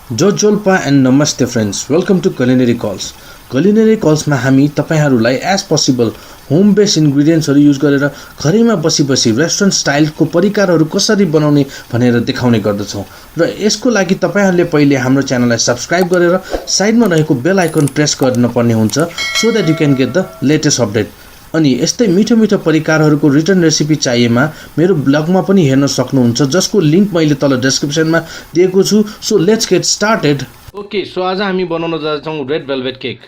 जोल्पा and नमस्ते friends, welcome to culinary कल्स। culinary कल्समा हामी तपाईहरूलाई एज पोसिबल होम बेस्ड इन्ग्रिडियन्ट्सहरू युज गरेर घरैमा बसी बसी रेस्टुरेन्ट स्टाइलको परिकारहरू कसरी बनाउने भनेर देखाउने गर्दछौँ। र यसको लागि तपाईँहरूले पहिले हाम्रो च्यानललाई सब्सक्राइब गरेर साइडमा रहेको बेल आइकन प्रेस गर्नुपर्ने हुन्छ, so that you can get the latest update. अनि यस्तै मिठो मिठो परिकारहरूको रिटर्न रेसिपी चाहिएमा मेरो ब्लगमा पनि हेर्न सक्नुहुन्छ, जसको लिङ्क मैले तल डिस्क्रिप्सनमा दिएको छु। So let's get started. Okay, so आज हामी बनाउन जाँदैछौँ रेड वेलभेट केक।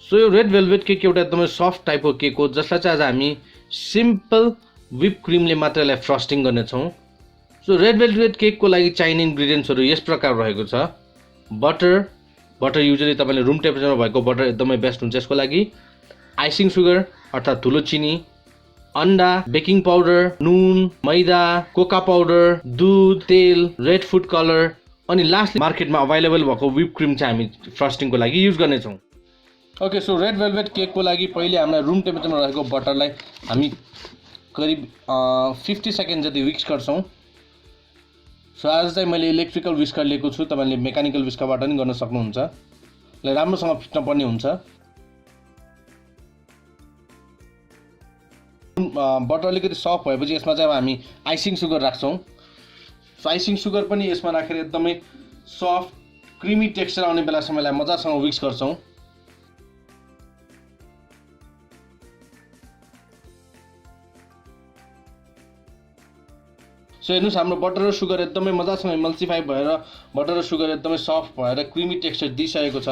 सो यो रेड वेलभेट केक एउटा एकदमै सफ्ट टाइपको केक हो, जसलाई चाहिँ आज हामी सिम्पल विप क्रिमले मात्र यसलाई फ्रस्टिङ गर्नेछौँ। सो रेड वेलभेट केकको लागि चाहिने इन्ग्रिडियन्ट्सहरू यस प्रकार रहेको छ। बटर युजली तपाईँले रुम टेम्परेचरमा भएको बटर एकदमै बेस्ट हुन्छ यसको लागि। आइसिङ सुगर अर्थात् धुलो चिनी, अन्डा, बेकिङ पाउडर, नुन, मैदा, कोका पाउडर, दुध, तेल, रेड फुड कलर अनि लास्ट मार्केटमा अभाइलेबल भएको विप क्रिम चाहिँ हामी फ्रस्टिङको लागि युज गर्नेछौँ। ओके, सो रेड वेलभेट केकको लागि पहिले हामीलाई रुम टेम्परेचरमा रहेको बटरलाई हामी करिब 50 सेकेन्ड जति विक्स गर्छौँ। सो आज चाहिँ मैले इलेक्ट्रिकल विस्कर लिएको छु, तपाईँले मेकानिकल विस्करबाट पनि गर्न सक्नुहुन्छ। यसलाई राम्रोसँग फिट्न पर्ने हुन्छ। बटर अलिकति सफ्ट भएपछि यसमा चाहिँ अब हामी आइसिङ सुगर राख्छौँ। सो आइसिङ सुगर पनि यसमा राखेर एकदमै सफ्ट क्रिमी टेक्सचर आउने बेलासम्म यसलाई मजासँग विक्स गर्छौँ। सो हेर्नुहोस्, हाम्रो बटर र सुगर एकदमै मजासँग इमल्सिफाई भएर बटर र सुगर एकदमै सफ्ट भएर क्रिमी टेक्सचर दिइसकेको छ।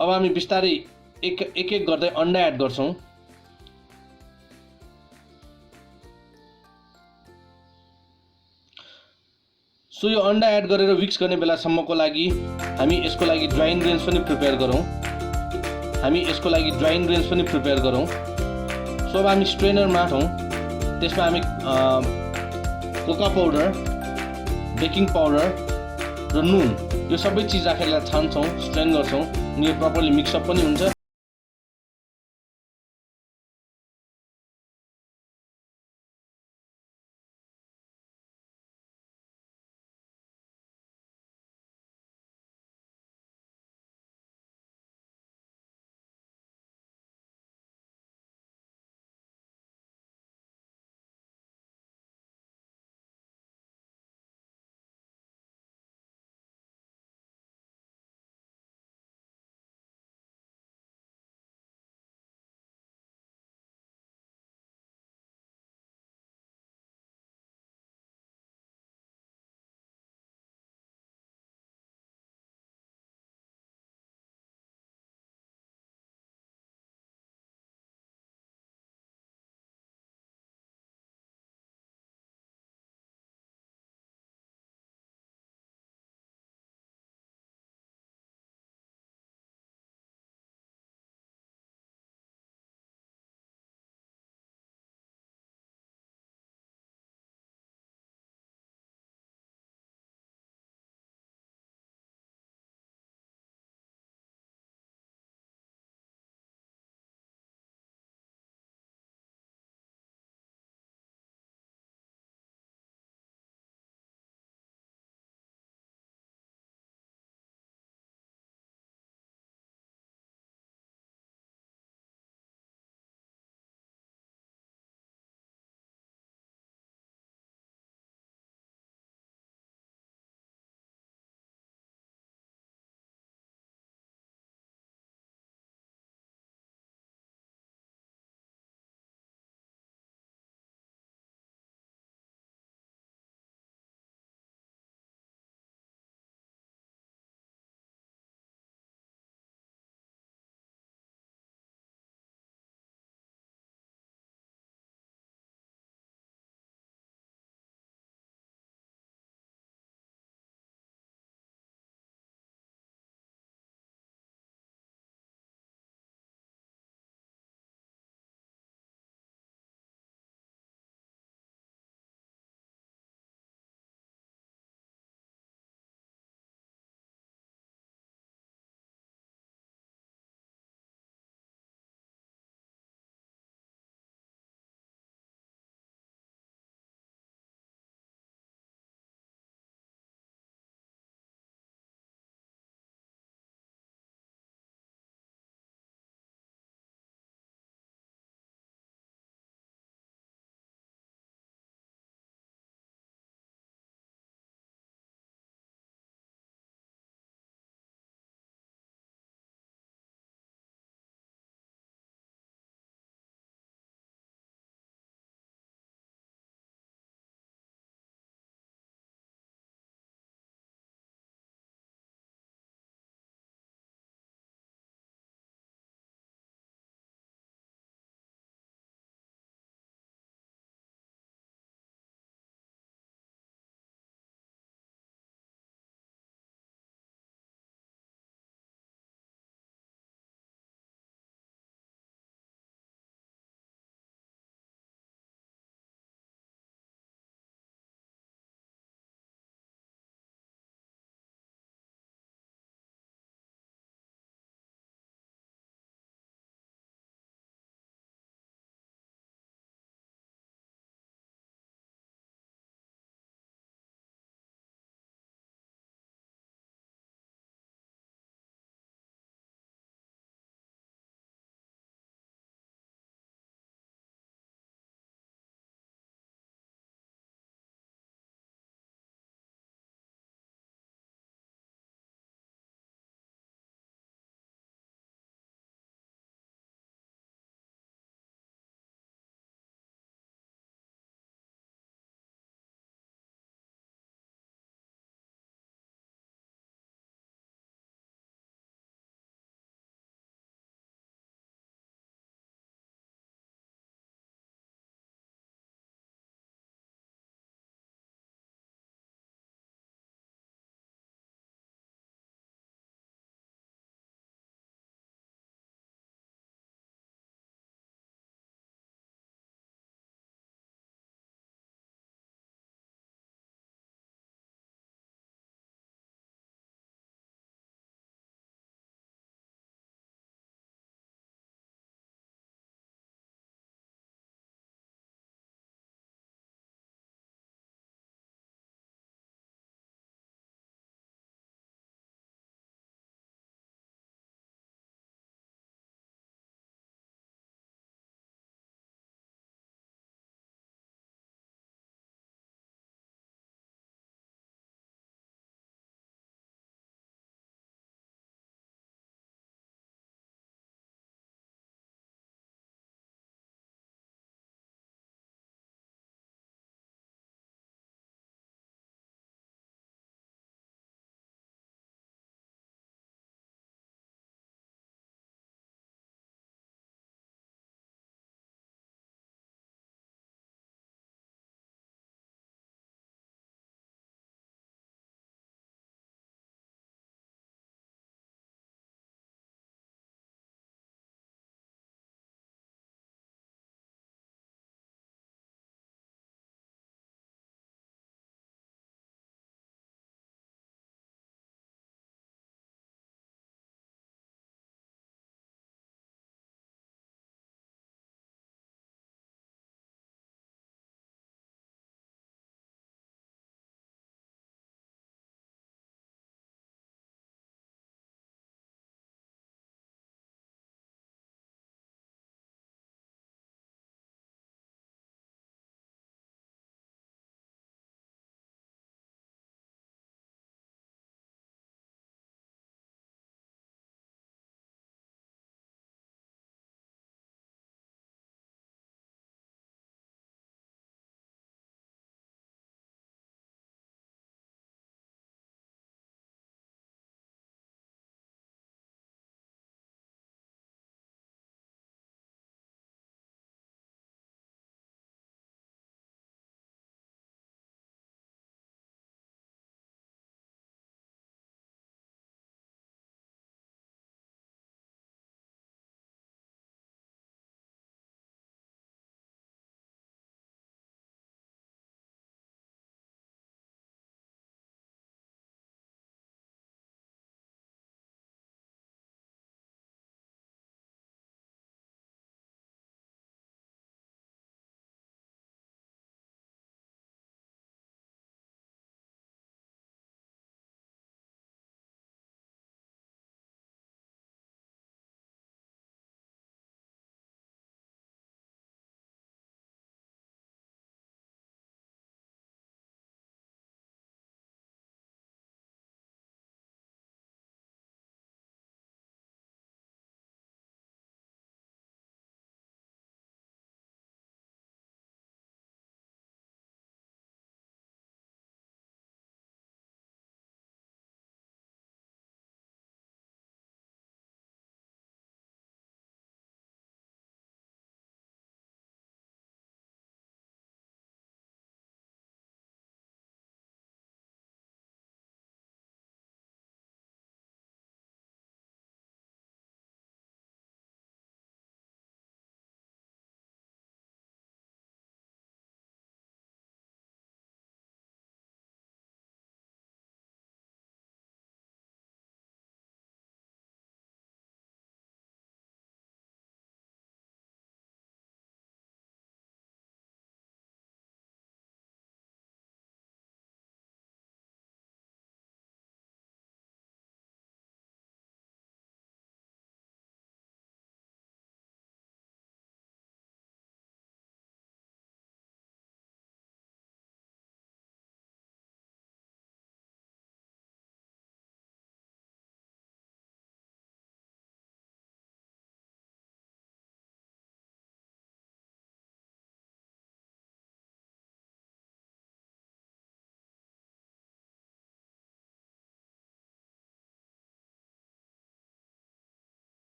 अब हामी बिस्तारै एक एक गर्दै अन्डा एड गर्छौँ। सो यो अन्डा एड गरेर विक्स गर्ने बेलासम्मको लागि हामी यसको लागि ड्राई इन्ग्रिडियन्ट्स पनि प्रिपेयर गरौँ। सो अब हामी स्ट्रेनरमा छौँ, त्यसमा हामी कोका पाउडर, बेकिङ पाउडर र नुन यो सबै चिज राखेर छान्छौँ, स्ट्रेन गर्छौँ अनि यो प्रपरली मिक्सअप पनि हुन्छ।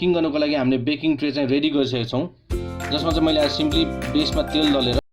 गर्नको लागि हामीले बेकिङ ट्रे चाहिँ रेडी गरिसकेका छौँ, जसमा चाहिँ मैले आज सिम्पली बेसमा तेल दलेर